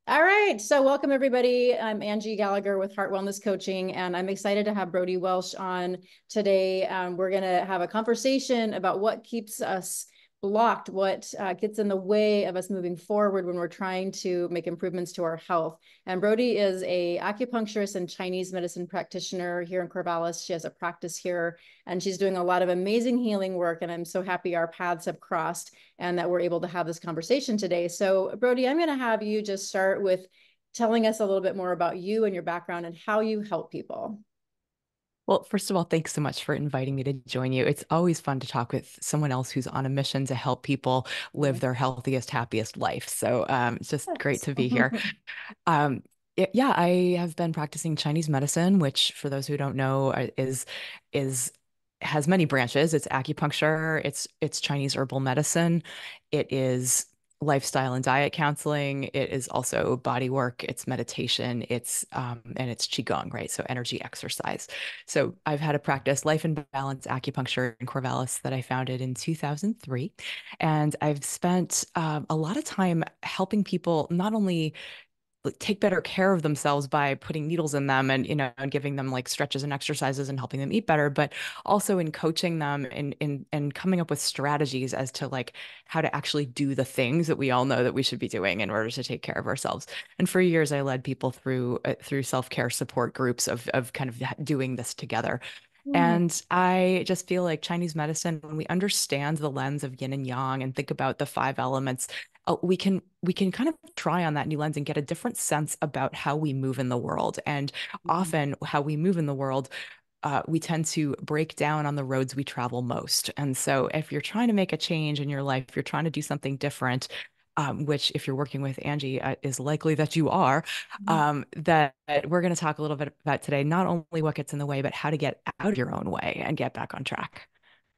All right, so welcome everybody. I'm Angie Gallagher with Heart Wellness Coaching, and I'm excited to have Brodie Welch on today. We're going to have a conversation about what keeps us blocked, what gets in the way of us moving forward when we're trying to make improvements to our health. And Brodie is a acupuncturist and Chinese medicine practitioner here in Corvallis. She has a practice here, and she's doing a lot of amazing healing work. And I'm so happy our paths have crossed and that we're able to have this conversation today. So, Brodie, I'm going to have you just start with telling us a little bit more about you and your background and how you help people. Well, first of all, thanks so much for inviting me to join you. It's always fun to talk with someone else who's on a mission to help people live their healthiest, happiest life. So it's just great Yes. to be here. Um, yeah, I have been practicing Chinese medicine, which, for those who don't know, is has many branches. It's acupuncture, it's Chinese herbal medicine, it is lifestyle and diet counseling, it is also body work, it's meditation, it's and it's qigong, right? So energy exercise. So I've had a practice, Life and Balance Acupuncture in Corvallis, that I founded in 2003, and I've spent a lot of time helping people not only take better care of themselves by putting needles in them and and giving them like stretches and exercises and helping them eat better, but also in coaching them and coming up with strategies as to like how to actually do the things that we all know that we should be doing in order to take care of ourselves. And for years I led people through self-care support groups of kind of doing this together. Mm, And I just feel like Chinese medicine, when we understand the lens of yin and yang and think about the five elements, we can kind of try on that new lens and get a different sense about how we move in the world. And mm, often, how we move in the world, we tend to break down on the roads we travel most. And so, if you're trying to make a change in your life, if you're trying to do something different, which, if you're working with Angie, is likely that you are, mm. that we're going to talk a little bit about today, not only what gets in the way, but how to get out of your own way and get back on track.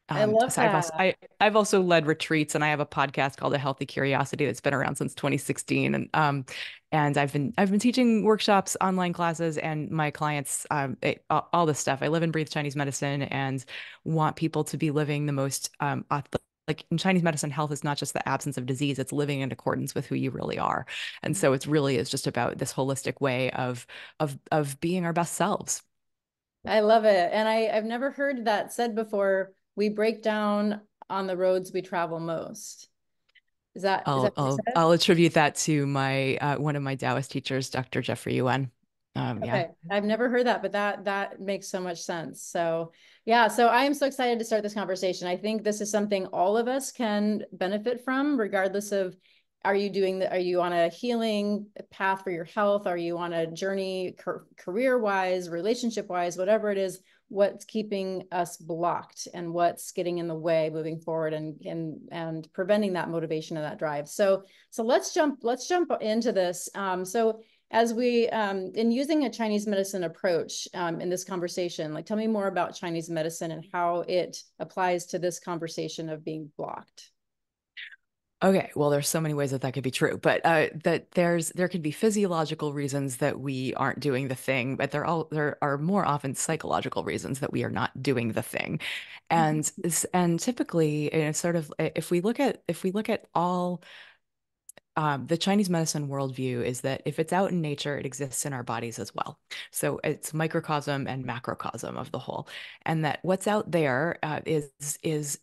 I love So I've also that. I've also led retreats, and I have a podcast called A Healthy Curiosity that's been around since 2016, and I've been teaching workshops, online classes, and my clients all this stuff. I live and breathe Chinese medicine and want people to be living the most like in Chinese medicine, health is not just the absence of disease; it's living in accordance with who you really are. And so it's really is just about this holistic way of being our best selves. I love it. And I've never heard that said before. We break down on the roads we travel most. Is that I'll what you I'll said? I'll attribute that to my one of my Taoist teachers, Dr. Jeffrey Yuen. Yeah. Okay, I've never heard that, but that makes so much sense. So, yeah, so I am so excited to start this conversation. I think this is something all of us can benefit from, regardless of are you on a healing path for your health? Are you on a journey career-wise, relationship-wise, whatever it is, what's keeping us blocked and what's getting in the way moving forward and preventing that motivation and that drive. So let's jump into this. So as we in using a Chinese medicine approach in this conversation, like tell me more about Chinese medicine and how it applies to this conversation of being blocked. Okay, well, there's so many ways that that could be true, but that there could be physiological reasons that we aren't doing the thing, but there are more often psychological reasons that we are not doing the thing, and typically, it's sort of if we look at all the Chinese medicine worldview is that if it's out in nature, it exists in our bodies as well. So it's microcosm and macrocosm of the whole, and that what's out there is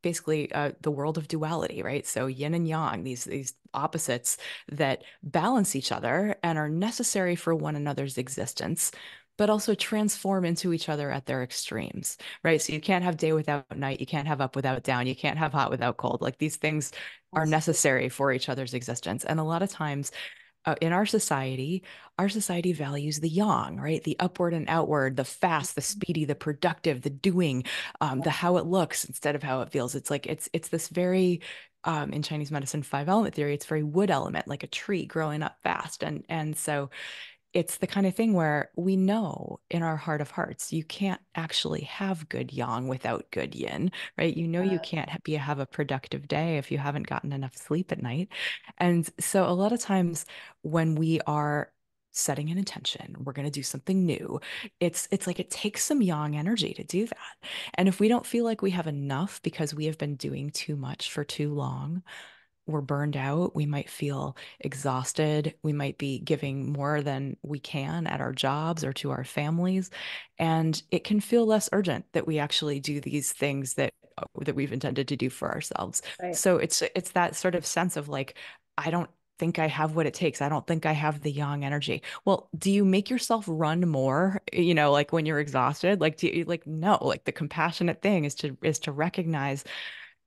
basically the world of duality, right? So yin and yang, these opposites that balance each other and are necessary for one another's existence, but also transform into each other at their extremes, right? So you can't have day without night, you can't have up without down, you can't have hot without cold. Like these things are necessary for each other's existence. And a lot of times in our society values the yang, right? The upward and outward, the fast, the speedy, the productive, the doing, the how it looks instead of how it feels. It's like it's this very in Chinese medicine five element theory, it's very wood element, like a tree growing up fast. And so it's the kind of thing where we know in our heart of hearts, you can't actually have good yang without good yin, right? You know, you can't have a productive day if you haven't gotten enough sleep at night. And so a lot of times when we are setting an intention, we're going to do something new. It's like it takes some yang energy to do that. And if we don't feel like we have enough because we have been doing too much for too long, we're burned out, we might feel exhausted, we might be giving more than we can at our jobs or to our families, and it can feel less urgent that we actually do these things that we've intended to do for ourselves. Right. So it's that sort of sense of like, I don't think I have what it takes. I don't think I have the yang energy. Well, do you make yourself run more, like when you're exhausted? Like, do you like no, like the compassionate thing is to recognize,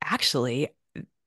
actually,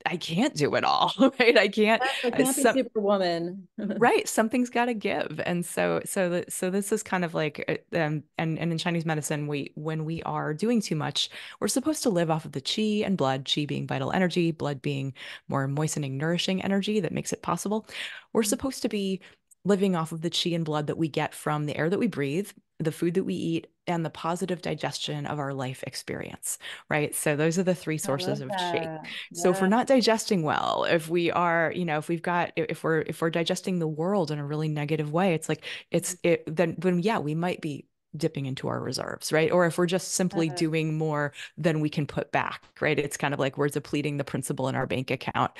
I can't do it all, right? I can't. Yes, I can't be Some superwoman. Right, something's got to give. And so this is kind of like and in Chinese medicine, when we are doing too much, we're supposed to live off of the qi and blood, qi being vital energy, blood being more moistening, nourishing energy that makes it possible. We're supposed to be living off of the qi and blood that we get from the air that we breathe, the food that we eat, and the positive digestion of our life experience, right? So those are the three I sources love of qi. that. So if we're Yeah. not digesting well, if we are, if we're digesting the world in a really negative way, it's like then yeah, we might be dipping into our reserves, right? Or if we're just simply Uh, doing more than we can put back, right? It's kind of like we're depleting the principal in our bank account,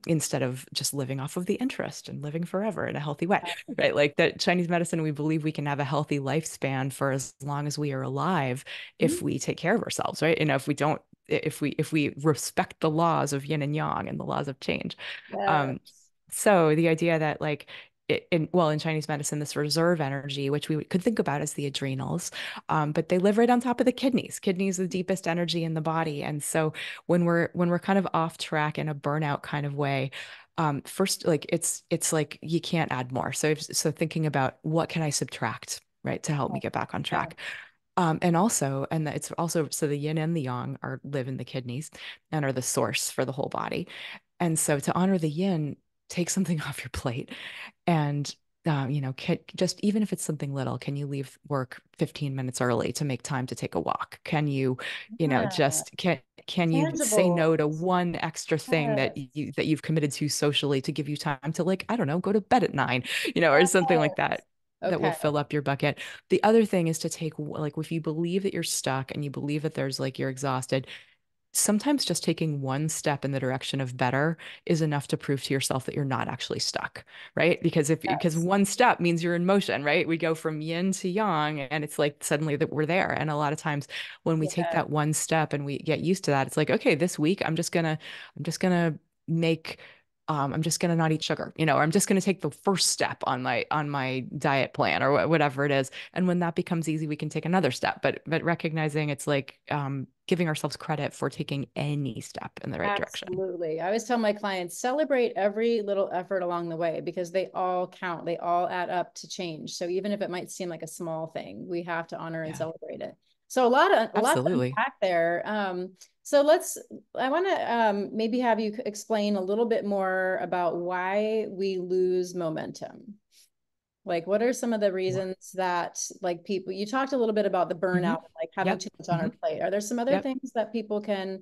instead of just living off of the interest and living forever in a healthy way, right? Like that Chinese medicine, we believe we can have a healthy lifespan for as long as we are alive if we take care of ourselves, right? And if we don't, if we respect the laws of yin and yang and the laws of change. Um, yes. so the idea that like in Chinese medicine, this reserve energy, which we could think about as the adrenals, but they live right on top of the kidneys. Kidneys are the deepest energy in the body, and so when we're kind of off track in a burnout kind of way, first, like it's like you can't add more. So thinking about what can I subtract, right, to help me get back on Yeah. track. It's also, so the yin and the yang are live in the kidneys and are the source for the whole body. And so to honor the yin, take something off your plate and just even if it's something little, can you leave work 15 minutes early to make time to take a walk? Can you, Yeah. just can you say Tangible. no to one extra thing Yes. that you've committed to socially to give you time to, like, I don't know, go to bed at 9, or something like Yes. that that will Okay. fill up your bucket. The other thing is to take, like, if you believe that you're stuck and you believe that there's like you're exhausted, sometimes just taking one step in the direction of better is enough to prove to yourself that you're not actually stuck, right? Because Yes. one step means you're in motion, right? We go from yin to yang and it's like suddenly that we're there. And a lot of times when we take Yeah. that one step and we get used to that, it's like, okay, this week I'm just gonna make I'm just gonna not eat sugar, or I'm just gonna take the first step on my diet plan or whatever it is. And when that becomes easy, we can take another step. But recognizing it's like giving ourselves credit for taking any step in the right direction. Absolutely. I always tell my clients, celebrate every little effort along the way because they all count. They all add up to change. So even if it might seem like a small thing, we have to honor and Yeah, celebrate it. So a lot to absolutely. unpack there. So I want to maybe have you explain a little bit more about why we lose momentum. Like, what are some of the reasons that, like, people, you talked a little bit about the Hmm. burnout, like having Yep. too much on our Hmm. plate. Are there some other Yep. things that people can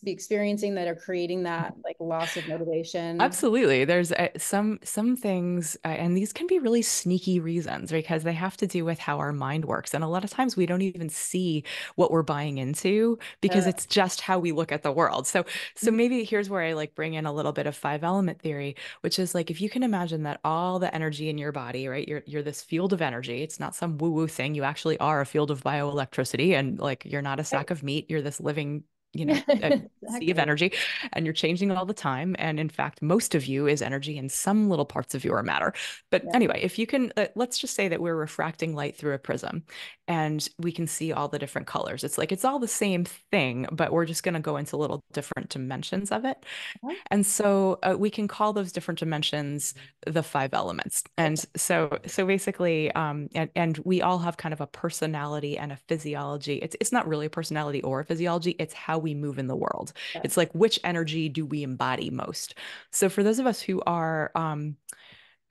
be experiencing that are creating that like loss of motivation? Absolutely. There's some things, and these can be really sneaky reasons because they have to do with how our mind works. And a lot of times we don't even see what we're buying into because Uh, it's just how we look at the world. So maybe here's where I like bring in a little bit of five element theory, which is like if you can imagine that all the energy in your body, right? You're this field of energy. It's not some woo-woo thing. You actually are a field of bioelectricity, and like you're not a sack right. of meat. You're this living, sea of Exactly. energy, and you're changing all the time. And in fact, most of you is energy and some little parts of you are matter. But Yeah. anyway, if you can, let's just say that we're refracting light through a prism and we can see all the different colors. It's like it's all the same thing, but we're just going to go into little different dimensions of it. Uh-huh. And so we can call those different dimensions the five elements. Okay. And so basically, and we all have kind of a personality and a physiology. It's not really a personality or a physiology. It's how we move in the world. It's Yes. like which energy do we embody most? So for those of us who are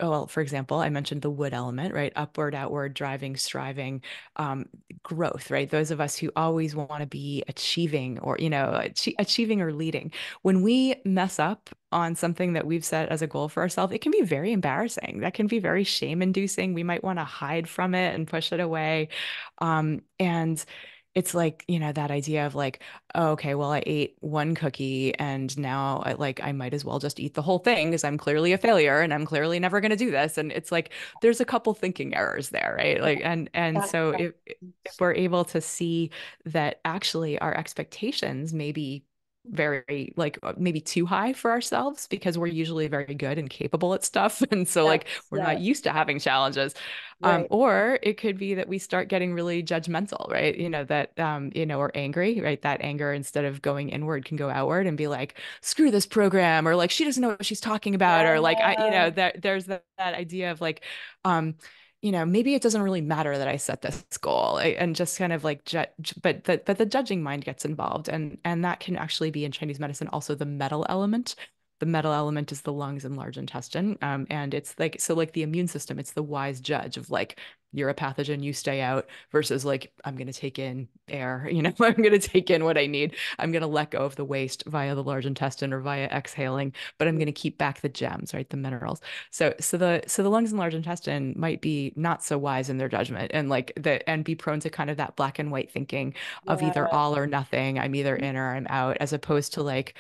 well, for example, I mentioned the wood element, right? Upward, outward, driving, striving, um, growth, right? Those of us who always want to be achieving or, achieving or leading. When we mess up on something that we've set as a goal for ourselves, it can be very embarrassing. That can be very shame inducing. We might want to hide from it and push it away. And it's like, that idea of like, oh, okay, well, I ate one cookie and now I might as well just eat the whole thing because I'm clearly a failure and I'm clearly never going to do this. And it's like there's a couple thinking errors there, right? Like, and That, so that- if we're able to see that actually our expectations may be very like maybe too high for ourselves because we're usually very good and capable at stuff. And so like yes, we're not yes, used to having challenges. right. Or it could be that we start getting really judgmental, right? That, or angry, right? That anger, instead of going inward, can go outward and be like, screw this program, or like, she doesn't know what she's talking about, or like, Yeah. that there's that idea of like, um, maybe it doesn't really matter that I set this goal, and just kind of like judge, but the judging mind gets involved, and that can actually be in Chinese medicine also the metal element. The metal element is the lungs and large intestine. And it's like, so like the immune system, it's the wise judge of like, you're a pathogen, you stay out, versus like, I'm going to take in air, I'm going to take in what I need. I'm going to let go of the waste via the large intestine or via exhaling, but I'm going to keep back the gems, right? The minerals. So the lungs and large intestine might be not so wise in their judgment, and like and be prone to kind of that black and white thinking of either Yeah. all or nothing. I'm either in or I'm out, as opposed to like,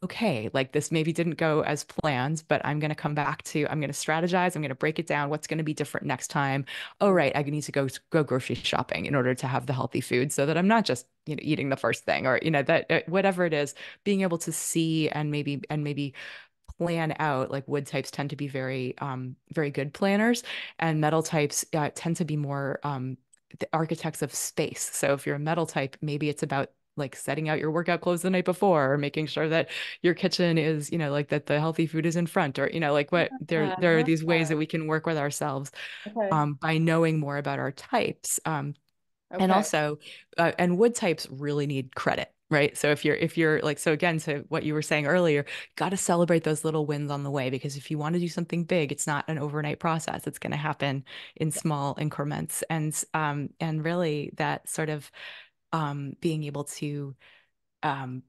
okay, like this maybe didn't go as planned, but I'm going to come back to, I'm going to strategize, I'm going to break it down. What's going to be different next time? Oh, right, I need to go grocery shopping in order to have the healthy food so that I'm not just, eating the first thing, or, that whatever it is, being able to see and maybe plan out. Like wood types tend to be very good planners, and metal types tend to be more the architects of space. So if you're a metal type, maybe it's about like setting out your workout clothes the night before, or making sure that your kitchen is, like that the healthy food is in front, or like what I there are love these ways that that. we can work with ourselves Okay. by knowing more about our types. And Okay. also, and wood types really need credit, right? So if you're like, so again, to what you were saying earlier, got to celebrate those little wins on the way, because if you want to do something big, it's not an overnight process. It's going to happen in small increments, and really that sort of being able to um,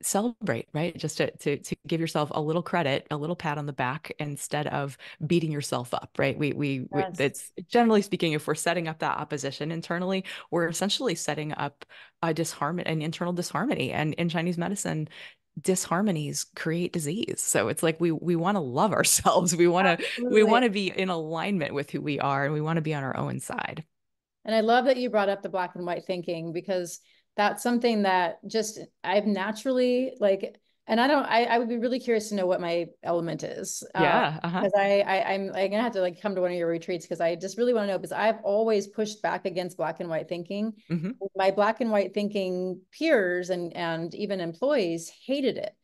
celebrate, right? Just to give yourself a little credit, a little pat on the back, instead of beating yourself up, right? We Yes. that's generally speaking, if we're setting up that opposition internally, we're essentially setting up a disharmony, an internal disharmony. And in Chinese medicine, disharmonies create disease. So it's like we want to love ourselves. We Absolutely. want to be in alignment with who we are, and we want to be on our own side. And I love that you brought up the black and white thinking, because that's something that just I've naturally like, and I would be really curious to know what my element is. Yeah. Uh-huh. Because I'm gonna have to like come to one of your retreats, because I just really want to know, because I've always pushed back against black and white thinking. Hmm. My black and white thinking peers and even employees hated it.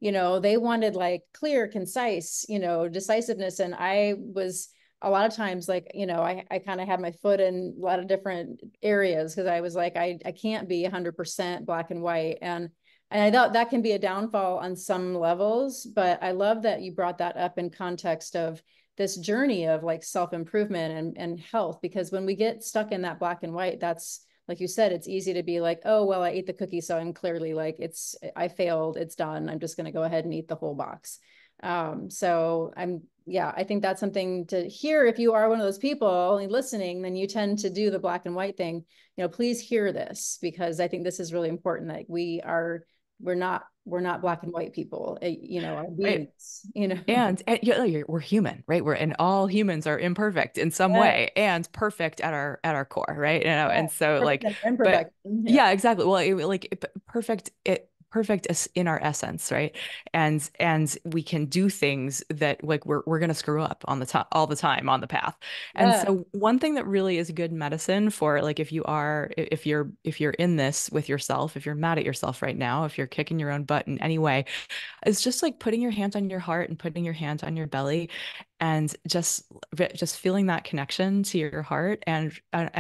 They wanted like clear, concise, decisiveness. And I was a lot of times like, I kind of had my foot in a lot of different areas, because I was like, I can't be 100% black and white. And I thought that can be a downfall on some levels, but I love that you brought that up in context of this journey of like self-improvement and health, because when we get stuck in that black and white, that's like you said, it's easy to be like, oh, well, I ate the cookie, so I'm clearly like, I failed, it's done, I'm just going to go ahead and eat the whole box. So yeah, I think that's something to hear. If you are one of those people only listening, then you tend to do the black and white thing. Please hear this, because I think this is really important, that we're not black and white people, our Right. beings. And we're human, right? And all humans are imperfect in some Yeah, way, and perfect at our core, right? yeah. And so Perfect like, and but imperfect. Yeah. yeah, exactly. Well, perfect is in our essence, right? And we can do things that like we're gonna screw up on the top all the time on the path. And Yeah. so one thing that really is good medicine for like, if you're in this with yourself, if you're mad at yourself right now, if you're kicking your own butt in any way, it's just like putting your hand on your heart and putting your hand on your belly, and just feeling that connection to your heart. And I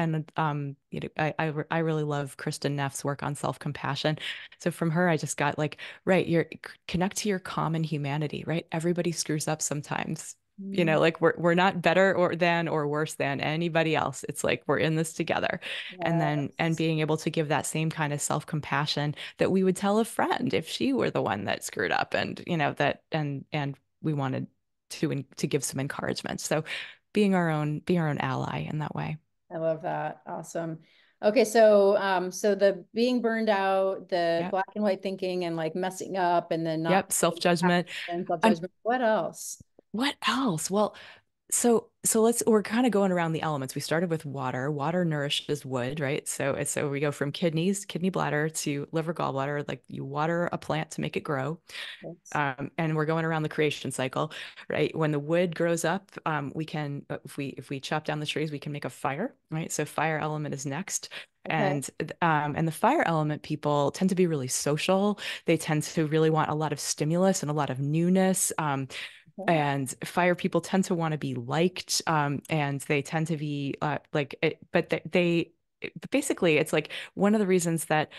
really love Kristen Neff's work on self-compassion. So from her, I just got like, right, you're connect to your common humanity, right? Everybody screws up sometimes. Mm, Like we're not better or worse than anybody else. It's like we're in this together. And yes. being able to give that same kind of self-compassion that we would tell a friend if she were the one that screwed up, and that and we wanted to give some encouragement. So being our own ally in that way. I love that. Awesome. Okay, so the being burned out, the Yep. black and white thinking and like messing up and then not Yep. Self-judgment. and I'm self-judgment. What else? What else? Well, so we're kind of going around the elements. We started with water. Water nourishes wood, right? So we go from kidney, bladder to liver, gallbladder. Like you water a plant to make it grow. Yes. And we're going around the creation cycle, right? When the wood grows up, we can, if we chop down the trees, we can make a fire, right? So fire element is next. Okay. And the fire element people tend to be really social. They tend to really want a lot of stimulus and a lot of newness. Okay. And fire people tend to want to be liked, and they tend to be like it, but basically it's like one of the reasons that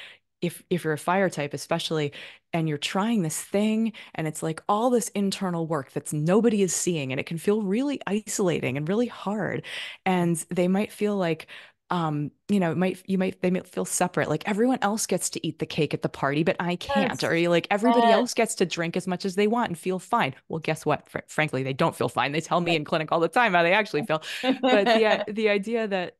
if you're a fire type especially and you're trying this thing and it's like all this internal work that's nobody is seeing and it can feel really isolating and really hard and they might feel like they might feel separate. Like everyone else gets to eat the cake at the party, but I can't. Or Yes. like everybody Yes. else gets to drink as much as they want and feel fine. Well, guess what? Frankly, they don't feel fine. They tell me in clinic all the time how they actually feel. But the idea that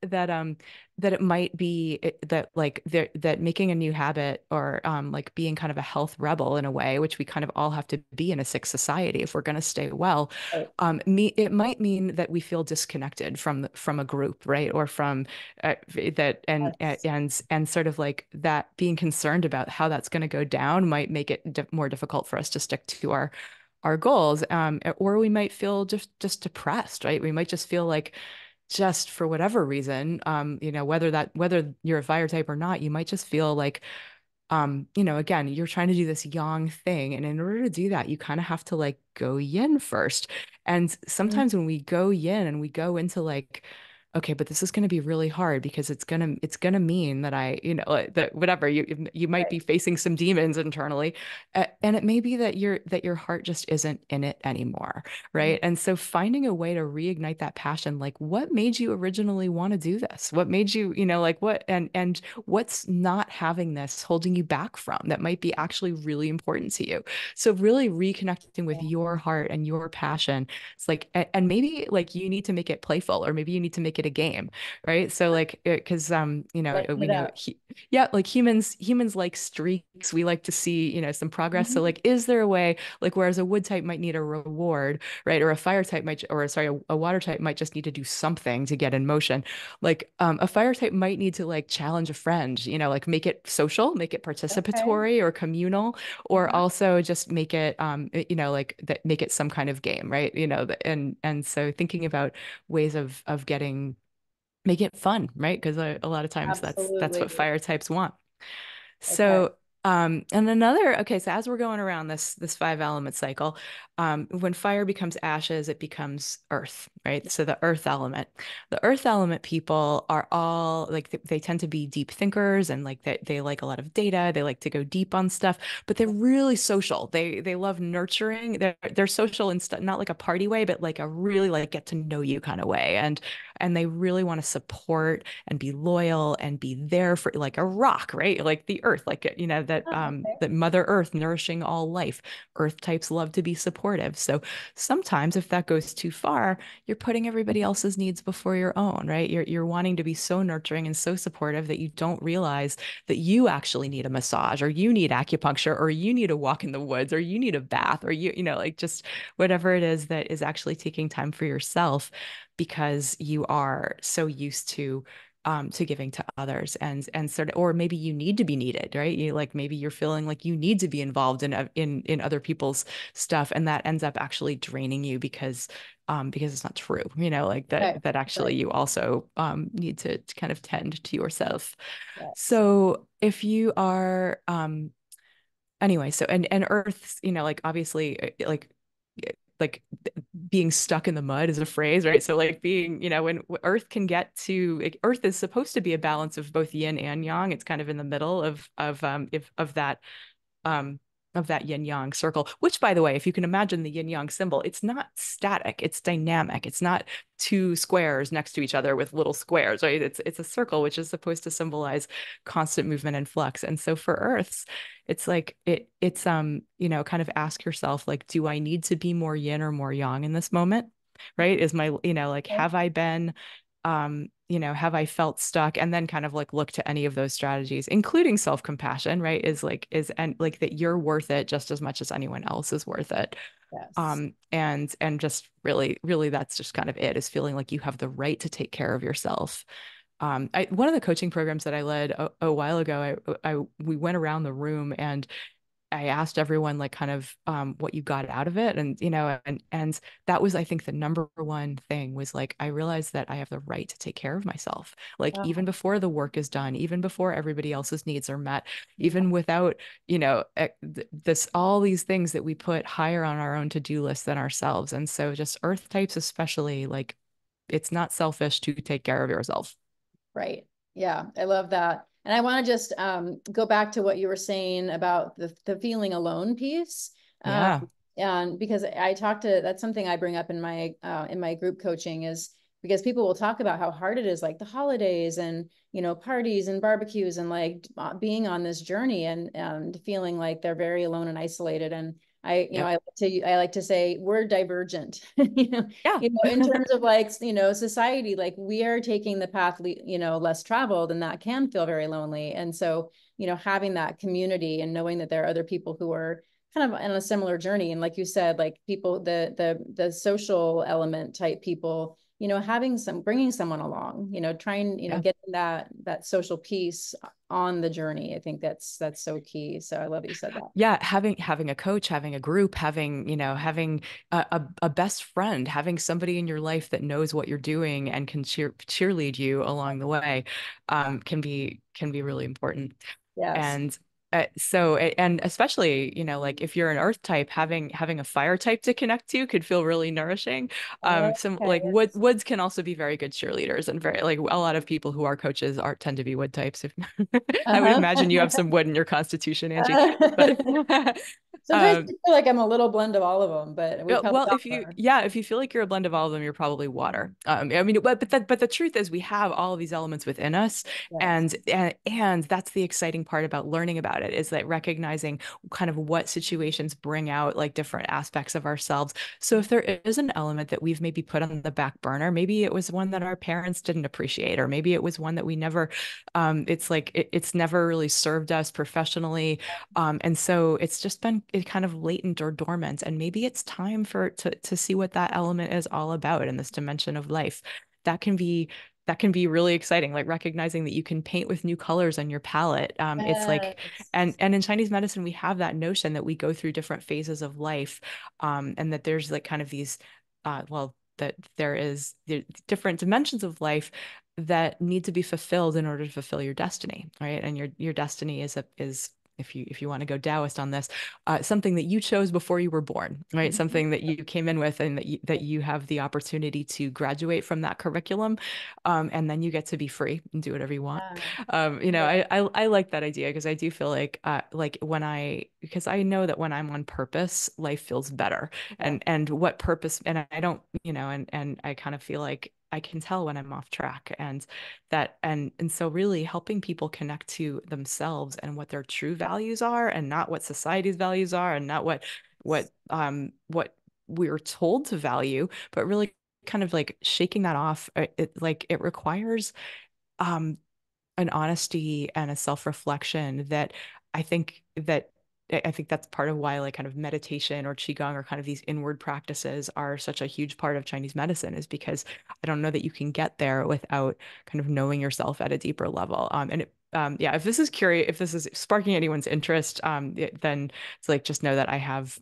it might be that like that making a new habit or like being kind of a health rebel in a way, which we kind of all have to be in a sick society if we're going to stay well. Right. It might mean that we feel disconnected from a group, right? Or from that Yes. and sort of like that being concerned about how that's going to go down might make it more difficult for us to stick to our goals. Or we might feel just depressed, right? We might just feel like just for whatever reason, whether you're a fire type or not, you might just feel like again, you're trying to do this yang thing. And in order to do that, you kind of have to like go yin first. And Mhm. sometimes when we go yin and we go into like, okay, but this is going to be really hard because it's gonna mean that that whatever you might Right. be facing some demons internally, and it may be that your heart just isn't in it anymore, Mhm. right? And so finding a way to reignite that passion, like what made you originally want to do this? What made you, like what and what's not having this holding you back from that might be actually really important to you. So really reconnecting with your heart and your passion. It's like, and maybe like you need to make it playful, or maybe you need to make it a game, right? So like, because Lighten we it know, up. yeah, like humans like streaks. We like to see, some progress. So Mhm. like, is there a way, like, whereas a wood type might need a reward, right? Or a fire type might, or sorry, a water type might just need to do something to get in motion. Like, a fire type might need to like challenge a friend, like make it social, make it Okay. participatory or communal, or Uh-huh. also just make it like that, make it some kind of game, right? And so thinking about ways of getting making it fun, right? Because a lot of times that's Absolutely. what fire types want. Okay. So, okay, so as we're going around this five element cycle, when fire becomes ashes, it becomes earth, right? So the earth element people are all like they tend to be deep thinkers and like they like a lot of data. They like to go deep on stuff, but they're really social. They love nurturing. They're social in not like a party way, but like a really like get to know you kind of way. And they really want to support and be loyal and be there for like a rock, right? Like the earth, like Oh, okay. that Mother Earth nourishing all life. Earth types love to be supportive. So sometimes if that goes too far, you're putting everybody else's needs before your own, right? You're wanting to be so nurturing and so supportive that you don't realize that you actually need a massage or you need acupuncture or you need a walk in the woods or you need a bath or like just whatever it is that is actually taking time for yourself because you are so used to giving to others and sort of, or maybe you need to be needed, right? You like maybe you're feeling like you need to be involved in other people's stuff, and that ends up actually draining you because it's not true, like Right. that actually Right. you also need to kind of tend to yourself. Yes. So if you are anyway, so and Earth, like obviously like being stuck in the mud is a phrase, right? So like being, when Earth can get to like, Earth is supposed to be a balance of both yin and yang. It's kind of in the middle um of that yin yang circle, which by the way, if you can imagine the yin yang symbol, it's not static, it's dynamic. It's not two squares next to each other with little squares, right? It's a circle, which is supposed to symbolize constant movement and flux. And so for Earths, it's like it's kind of ask yourself, like, do I need to be more yin or more yang in this moment? Right? Is my, like, Okay. have I been have I felt stuck? And then kind of like look to any of those strategies, including self-compassion, right? And like that you're worth it just as much as anyone else is worth it. Yes. And just really, really that's just kind of it, is feeling like you have the right to take care of yourself. One of the coaching programs that I led a while ago, we went around the room and I asked everyone like kind of what you got out of it, and and that was, I think, the number one thing was like I realized that I have the right to take care of myself, like even Oh, before the work is done, even before everybody else's needs are met, yeah. even without this all these things that we put higher on our own to-do list than ourselves. And so just earth types especially, like it's not selfish to take care of yourself. Right. Yeah, I love that. And I want to just go back to what you were saying about the feeling alone piece. Um, Yeah. and because I talk to, that's something I bring up in my group coaching, is because people will talk about how hard it is, like the holidays and, parties and barbecues and like being on this journey and feeling like they're very alone and isolated. And Yep. I like to say we're divergent, Yeah. in terms of like, society, like we are taking the path, less traveled, and that can feel very lonely. And so, having that community and knowing that there are other people who are kind of on a similar journey. And like you said, like people, the social element type people, bringing someone along, trying, Yeah. getting that social piece on the journey. I think that's so key. So I love that you said that. Yeah, having a coach, having a group, having a best friend, having somebody in your life that knows what you're doing and can cheerlead you along the way, can be really important. Yes. And and especially, like if you're an earth type, having a fire type to connect to could feel really nourishing. Some Okay. like woods can also be very good cheerleaders, and very like a lot of people who are coaches are tend to be wood types. If I would Uh-huh. imagine you have some wood in your constitution, Angie. But Sometimes I um, feel like I'm a little blend of all of them, but we yeah, probably well, all are. if you feel like you're a blend of all of them, you're probably water. I mean, but the truth is, we have all of these elements within us, Yes. and that's the exciting part about learning about it, is that recognizing kind of what situations bring out like different aspects of ourselves. So if there is an element that we've maybe put on the back burner, maybe it was one that our parents didn't appreciate, or maybe it was one that we never, it's like it's never really served us professionally, and so it's just been kind of latent or dormant, and maybe it's time to see what that element is all about in this dimension of life. That can be that can be really exciting, like recognizing that you can paint with new colors on your palette. It's like, Yes. and in Chinese medicine, we have that notion that we go through different phases of life, and that there's like kind of these, that there different dimensions of life that need to be fulfilled in order to fulfill your destiny, right? And your destiny is, if you want to go Taoist on this, something that you chose before you were born, right? Mhm. Something that you came in with, and that you have the opportunity to graduate from that curriculum, and then you get to be free and do whatever you want. Yeah. I like that idea, because I do feel like because I know that when I'm on purpose, life feels better, Yeah. and what purpose, and I don't, and I kind of feel like I can tell when I'm off track, and so really helping people connect to themselves and what their true values are, and not what society's values are, and not what we're told to value, but really kind of like shaking that off. It requires um an honesty and a self-reflection that I think that I think that's part of why like kind of meditation or qigong, or kind of these inward practices, are such a huge part of Chinese medicine, is because I don't know that you can get there without kind of knowing yourself at a deeper level. Yeah, if this is sparking anyone's interest, then it's like, just know that I have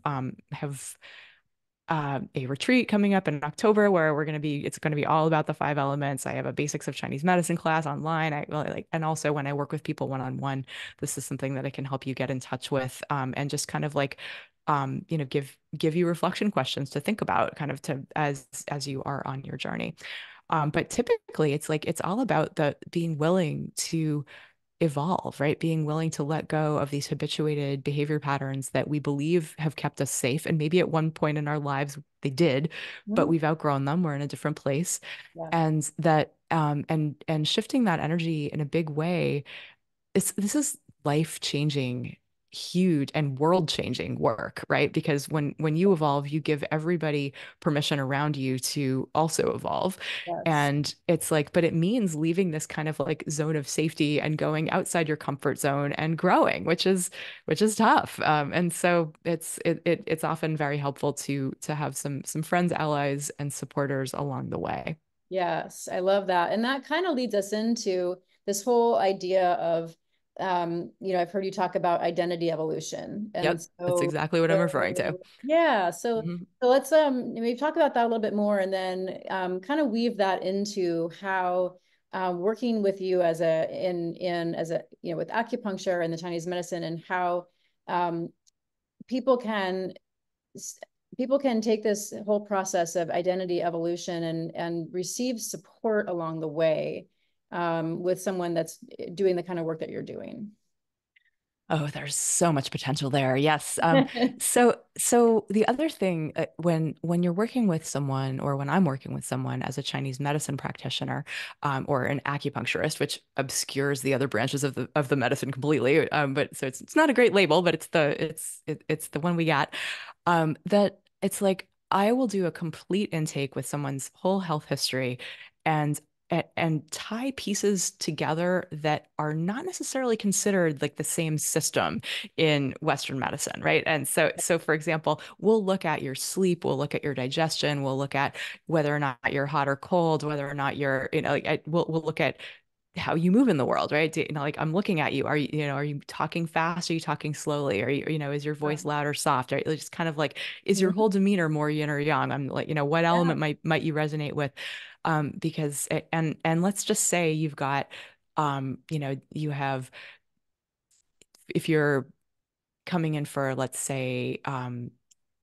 a retreat coming up in October, where it's going to be all about the five elements. I have a basics of Chinese medicine class online. I really like, and also when I work with people one-on-one, this is something that I can help you get in touch with, and just kind of like, give you reflection questions to think about, kind of to as you are on your journey. But typically it's like, it's all about the being willing to evolve, right? Being willing to let go of these habituated behavior patterns that we believe have kept us safe. And maybe at one point in our lives they did, but Mhm. we've outgrown them. We're in a different place. Yeah. And shifting that energy in a big way, this is life changing huge and world-changing work, right? Because when you evolve, you give everybody permission around you to also evolve. Yes. And it's like, but it means leaving this kind of like zone of safety and going outside your comfort zone and growing, which is tough. And so it's often very helpful to have some friends, allies, and supporters along the way. Yes, I love that. And that kind of leads us into this whole idea of, I've heard you talk about identity evolution. And Yep, that's so, exactly what I'm referring to. yeah, so Mhm. so let's maybe talk about that a little bit more, and then kind of weave that into how working with you as a in as a with acupuncture and the Chinese medicine, and how um, people can people can take this whole process of identity evolution and receive support along the way with someone that's doing the kind of work that you're doing. Oh, there's so much potential there. Yes. So the other thing, when you're working with someone, or when I'm working with someone as a Chinese medicine practitioner, or an acupuncturist, which obscures the other branches of the medicine completely. But so it's not a great label, but it's the one we got. That it's like I will do a complete intake with someone's whole health history, and and tie pieces together that are not necessarily considered like the same system in Western medicine, right? And so for example, we'll look at your sleep, we'll look at your digestion, we'll look at whether or not you're hot or cold, whether or not you're, we'll look at how you move in the world, right? Like I'm looking at you. Are you talking fast? Are you talking slowly? Are you, is your voice loud or soft? Right? Just kind of like, is your whole Mhm. demeanor more yin or yang? I'm like, what Yeah. element might you resonate with? Because and let's just say you've got, you have, if you're coming in for, let's say,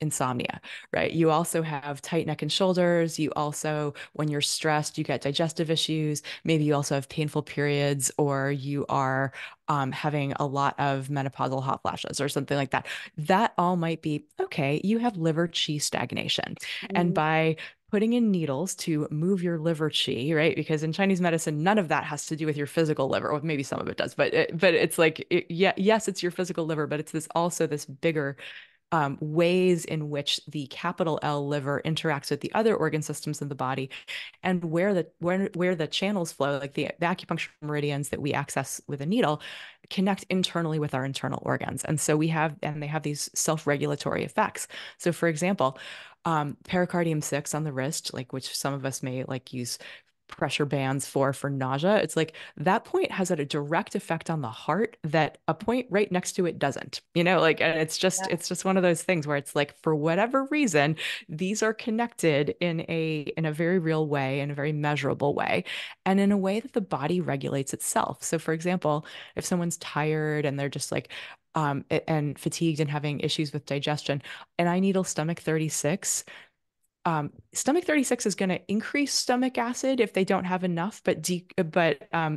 insomnia, right? You also have tight neck and shoulders. You also, when you're stressed, you get digestive issues. Maybe you also have painful periods, or you are having a lot of menopausal hot flashes or something like that. That all might be okay. You have liver qi stagnation. And Mhm. by putting in needles to move your liver qi, right? Because in Chinese medicine, none of that has to do with your physical liver. Well, maybe some of it does, but it's like, yeah, yes, it's your physical liver, but it's this bigger ways in which the capital L liver interacts with the other organ systems in the body, and where the channels flow, like the acupuncture meridians that we access with a needle, connect internally with our internal organs. And so they have these self-regulatory effects. So for example, pericardium 6 on the wrist, like which some of us may like use pressure bands for nausea. It's like that point has a direct effect on the heart that a point right next to it doesn't. Like, and it's just one of those things where it's like, for whatever reason, these are connected in a very real way, in a very measurable way, and in a way that the body regulates itself. So for example, if someone's tired and they're just like and fatigued and having issues with digestion, and I needle stomach 36, stomach 36 is going to increase stomach acid if they don't have enough, but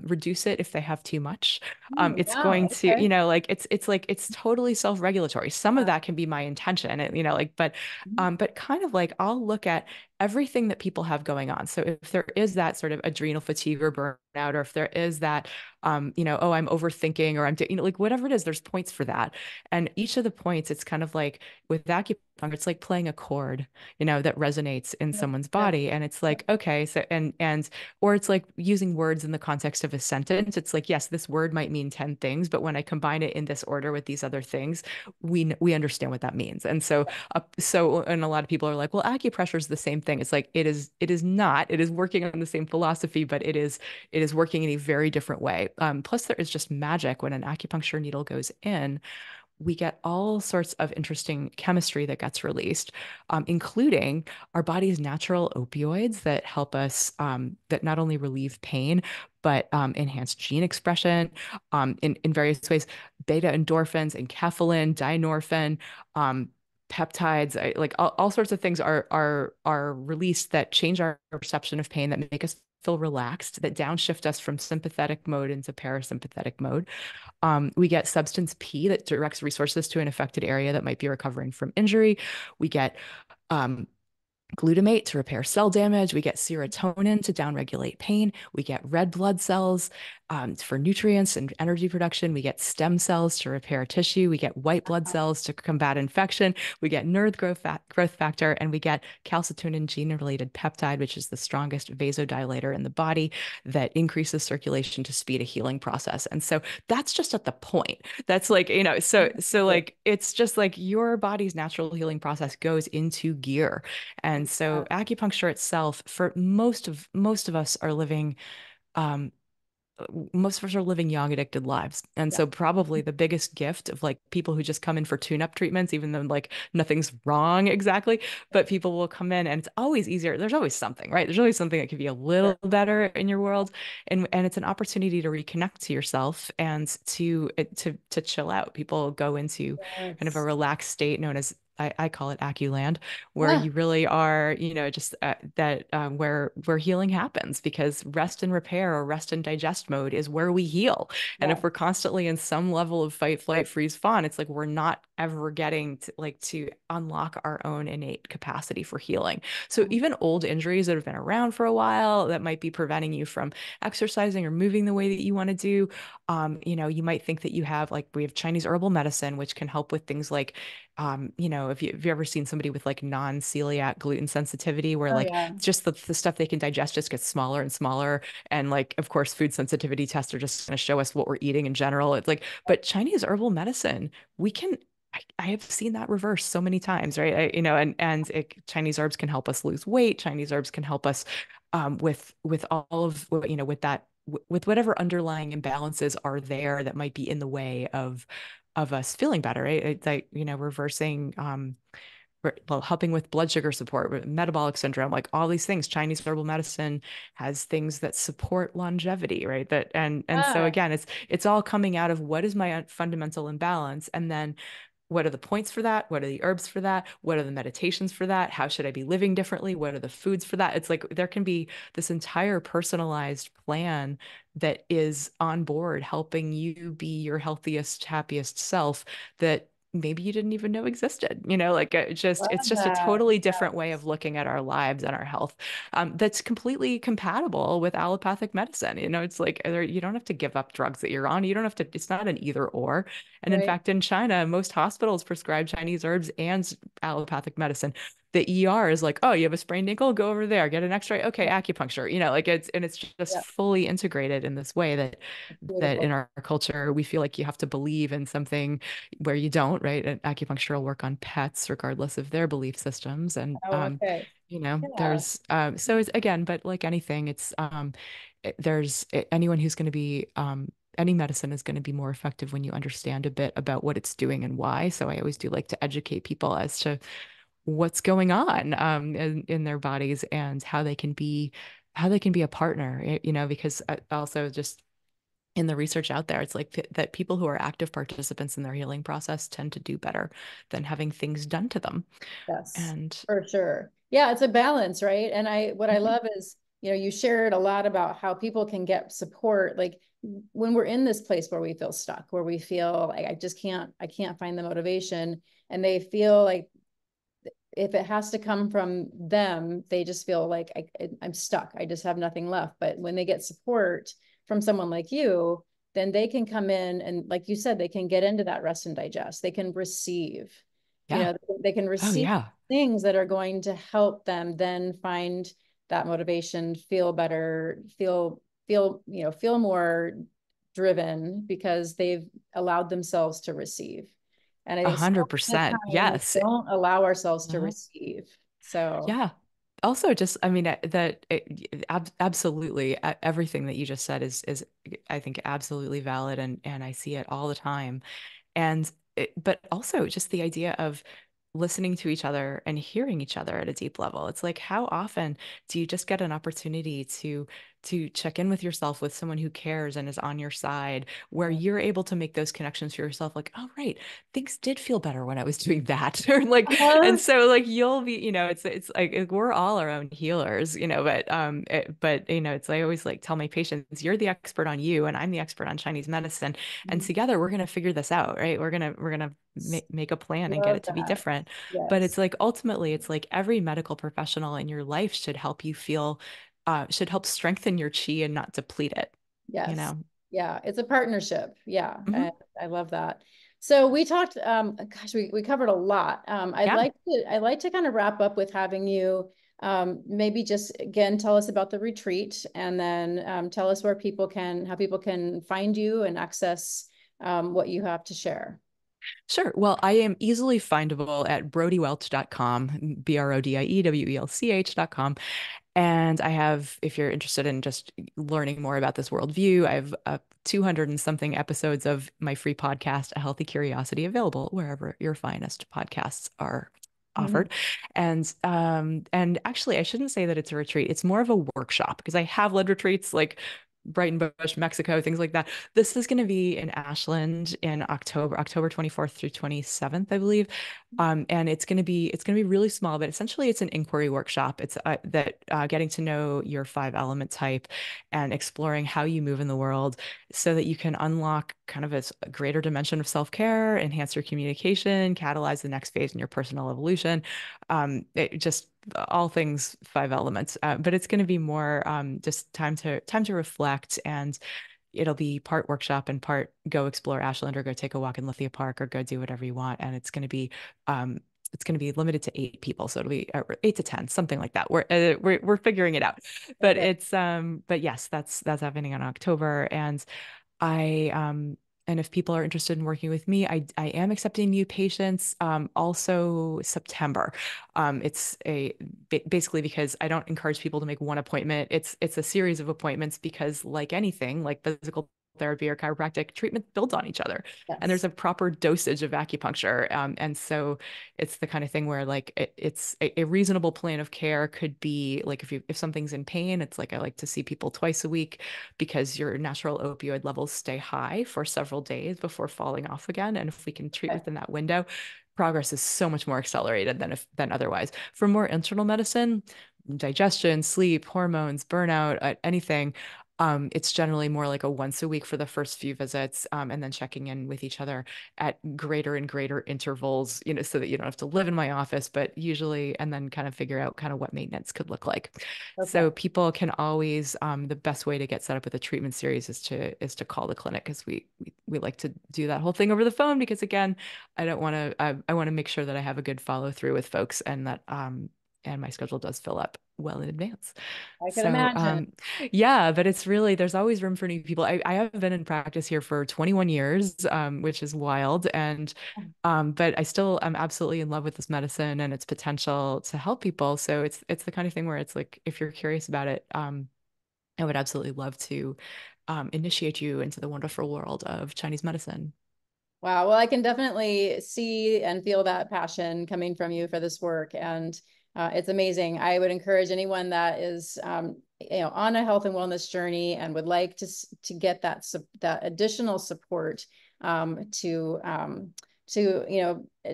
reduce it if they have too much. It's going Wow. to, Okay. like it's totally self-regulatory. Some of Yeah. that can be my intention, like, Mhm. but kind of like I'll look at everything that people have going on. So if there is that sort of adrenal fatigue or burnout, or if there is that, oh, I'm overthinking, or like whatever it is, there's points for that. And each of the points, it's kind of like with acupuncture, it's like playing a chord, that resonates in Yeah. someone's Yeah. body. And it's like, okay, so, or it's like using words in the context of a sentence. It's like, yes, this word might mean 10 things, but when I combine it in this order with these other things, we understand what that means. And and a lot of people are like, well, acupressure is the same thing. It's like, it is not. It is working on the same philosophy, but it is working in a very different way. Plus, there is just magic when an acupuncture needle goes in. We get all sorts of interesting chemistry that gets released, including our body's natural opioids that help us, that not only relieve pain, but enhance gene expression in various ways. Beta endorphins, enkephalin, dynorphin, peptides, like all sorts of things are released that change our perception of pain, that make us feel relaxed, that downshift us from sympathetic mode into parasympathetic mode. We get substance P that directs resources to an affected area that might be recovering from injury. We get um, glutamate to repair cell damage. We get serotonin to downregulate pain. We get red blood cells for nutrients and energy production. We get stem cells to repair tissue. We get white blood cells to combat infection. We get nerve growth factor, and we get calcitonin gene-related peptide, which is the strongest vasodilator in the body that increases circulation to speed a healing process. And so that's just at the point. That's like, like it's just like your body's natural healing process goes into gear. And so acupuncture itself, for most of us are living um, most of us are living young, addicted lives. And Yeah. so probably the biggest gift of like people who just come in for tune-up treatments, even though like nothing's wrong exactly, but people will come in and it's always easier. There's always something, right? There's always something that could be a little Sure. better in your world. And it's an opportunity to reconnect to yourself and to chill out. People go into kind of a Yes. relaxed state known as I call it Aculand, where Ah, you really are, just that where healing happens because rest and repair or rest and digest mode is where we heal. And yeah. if we're constantly in some level of fight, flight, freeze, fawn, it's like we're not ever getting to unlock our own innate capacity for healing. So even old injuries that have been around for a while that might be preventing you from exercising or moving the way that you want to do, you might think that you have like we have Chinese herbal medicine, which can help with things like if you ever seen somebody with like non-celiac gluten sensitivity, where Oh like yeah. just the stuff they can digest just gets smaller and smaller, and like of course food sensitivity tests are just going to show us what we're eating in general. It's like, but Chinese herbal medicine, we can. I have seen that reverse so many times, right? Chinese herbs can help us lose weight. Chinese herbs can help us with all of with that with whatever underlying imbalances are there that might be in the way of us feeling better, right? It's like, reversing, well, helping with blood sugar support, with metabolic syndrome, like all these things. Chinese herbal medicine has things that support longevity, right? And so Ah, again, it's all coming out of what is my fundamental imbalance, and then what are the points for that? What are the herbs for that? What are the meditations for that? How should I be living differently? What are the foods for that? It's like there can be this entire personalized plan that is on board helping you be your healthiest, happiest self that maybe you didn't even know existed. Like it's love just a that. totally different way Yes. of looking at our lives and our health, that's completely compatible with allopathic medicine. It's like you don't have to give up drugs that you're on. You don't have to, it's not an either or. And in Right. fact, in China, most hospitals prescribe Chinese herbs and allopathic medicine. The ER is like, oh, you have a sprained ankle, go over there, get an X-ray. Okay, acupuncture. Like it's just Yeah. fully integrated in this way that in Beautiful. our culture we feel like you have to believe in something where you don't, right? And acupuncture will work on pets regardless of their belief systems. And Oh, okay. Yeah. there's so it's again, but like anything, it's there's anyone who's going to be any medicine is going to be more effective when you understand a bit about what it's doing and why. So I always do like to educate people as to what's going on in their bodies and how they can be a partner, because also just in the research out there, it's like that people who are active participants in their healing process tend to do better than having things done to them. Yes, And for sure. Yeah, it's a balance, right? And what I mhm, love is, you shared a lot about how people can get support, like when we're in this place where we feel stuck, where we feel like I can't find the motivation, and they feel like if it has to come from them, they just feel like I'm stuck. I just have nothing left. But when they get support from someone like you, then they can come in and, like you said, they can get into that rest and digest. They can receive, yeah. they can Oh receive yeah. things that are going to help them then find that motivation, feel better, feel more driven because they've allowed themselves to receive. And I A think so hundred much percent. time we Yes. don't allow ourselves to Uh-huh. receive. So Yeah. Also, just I mean absolutely everything that you just said is I think absolutely valid, and I see it all the time. But also just the idea of listening to each other and hearing each other at a deep level. It's like, how often do you just get an opportunity to to check in with yourself with someone who cares and is on your side, where you're able to make those connections for yourself, like, oh, right, things did feel better when I was doing that. Or like, and Uh-huh. so like you'll be, it's like we're all our own healers, but it's I always like tell my patients, you're the expert on you and I'm the expert on Chinese medicine. And together we're gonna figure this out, right? We're gonna make a plan and get Love it to be that. different. But Yes. it's like ultimately, it's like every medical professional in your life should help you feel, should help strengthen your chi and not deplete it, you Yes. know? Yeah, it's a partnership. Yeah, Mhm. I love that. So we talked, gosh, we covered a lot. Yeah. I'd like to kind of wrap up with having you maybe just again tell us about the retreat and then tell us where how people can find you and access what you have to share. Sure. Well, I am easily findable at brodiewelch.com, BRODIEWELCH.com. And I have, if you're interested in just learning more about this worldview, I have 200 and something episodes of my free podcast, A Healthy Curiosity, available wherever your finest podcasts are Mhm. offered. And actually, I shouldn't say that it's a retreat. It's more of a workshop because I have led retreats like Brighton Bush, Mexico, things like that. This is going to be in Ashland in October 24th through 27th, I believe. And it's going to be really small, but essentially it's an inquiry workshop. It's that getting to know your five element type and exploring how you move in the world so that you can unlock kind of a greater dimension of self-care, enhance your communication, catalyze the next phase in your personal evolution. It just all things five elements, but it's going to be more just time to reflect, and it'll be part workshop and part go explore Ashland or go take a walk in Lithia Park or go do whatever you want. And um, it's going to be limited to 8 people, so it'll be 8 to 10, something like that. We're figuring it out, but Okay. but yes, that's happening in October, I and if people are interested in working with me, I am accepting new patients. Also September. It's basically because I don't encourage people to make one appointment. It's a series of appointments because like anything, like physical therapy or chiropractic treatment builds on each other. And there's Yes. a proper dosage of acupuncture. And so it's the kind of thing where like it's a reasonable plan of care could be like if something's in pain, it's like I like to see people twice a week because your natural opioid levels stay high for several days before falling off again. And if we can treat Okay. within that window, progress is so much more accelerated than otherwise. For more internal medicine, digestion, sleep, hormones, burnout, anything, it's generally more like a once a week for the first few visits, and then checking in with each other at greater and greater intervals, so that you don't have to live in my office, but usually, and then kind of figure out kind of what maintenance could look like. Okay. So people can always, the best way to get set up with a treatment series is to call the clinic because we like to do that whole thing over the phone because again, I don't want to, I want to make sure that I have a good follow through with folks and that, and my schedule does fill up well in advance. I can So, imagine. yeah, but it's really, there's always room for new people. I have been in practice here for 21 years, which is wild. But I still am absolutely in love with this medicine and its potential to help people. So it's the kind of thing where it's like, if you're curious about it, I would absolutely love to, initiate you into the wonderful world of Chinese medicine. Wow. Well, I can definitely see and feel that passion coming from you for this work, and it's amazing. I would encourage anyone that is, on a health and wellness journey and would like to get that additional support to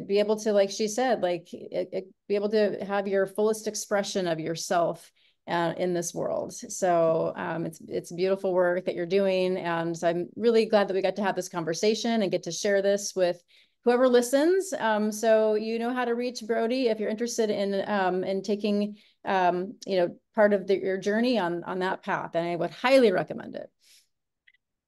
be able to, like she said, like be able to have your fullest expression of yourself in this world. So it's beautiful work that you're doing, and I'm really glad that we got to have this conversation and get to share this with whoever listens. So you know how to reach Brodie if you're interested in taking part of your journey on that path, and I would highly recommend it.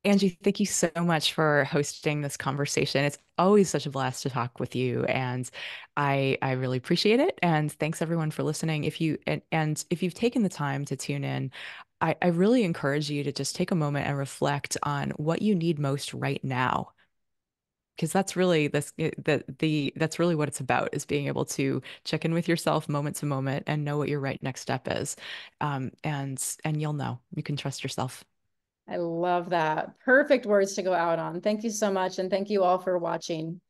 Angie, thank you so much for hosting this conversation. It's always such a blast to talk with you, and I really appreciate it. And thanks everyone for listening. And if you've taken the time to tune in, I really encourage you to just take a moment and reflect on what you need most right now. Because that's really that's really what it's about, is being able to check in with yourself moment to moment and know what your right next step is. And you'll know you can trust yourself. I love that. Perfect words to go out on. Thank you so much, and thank you all for watching.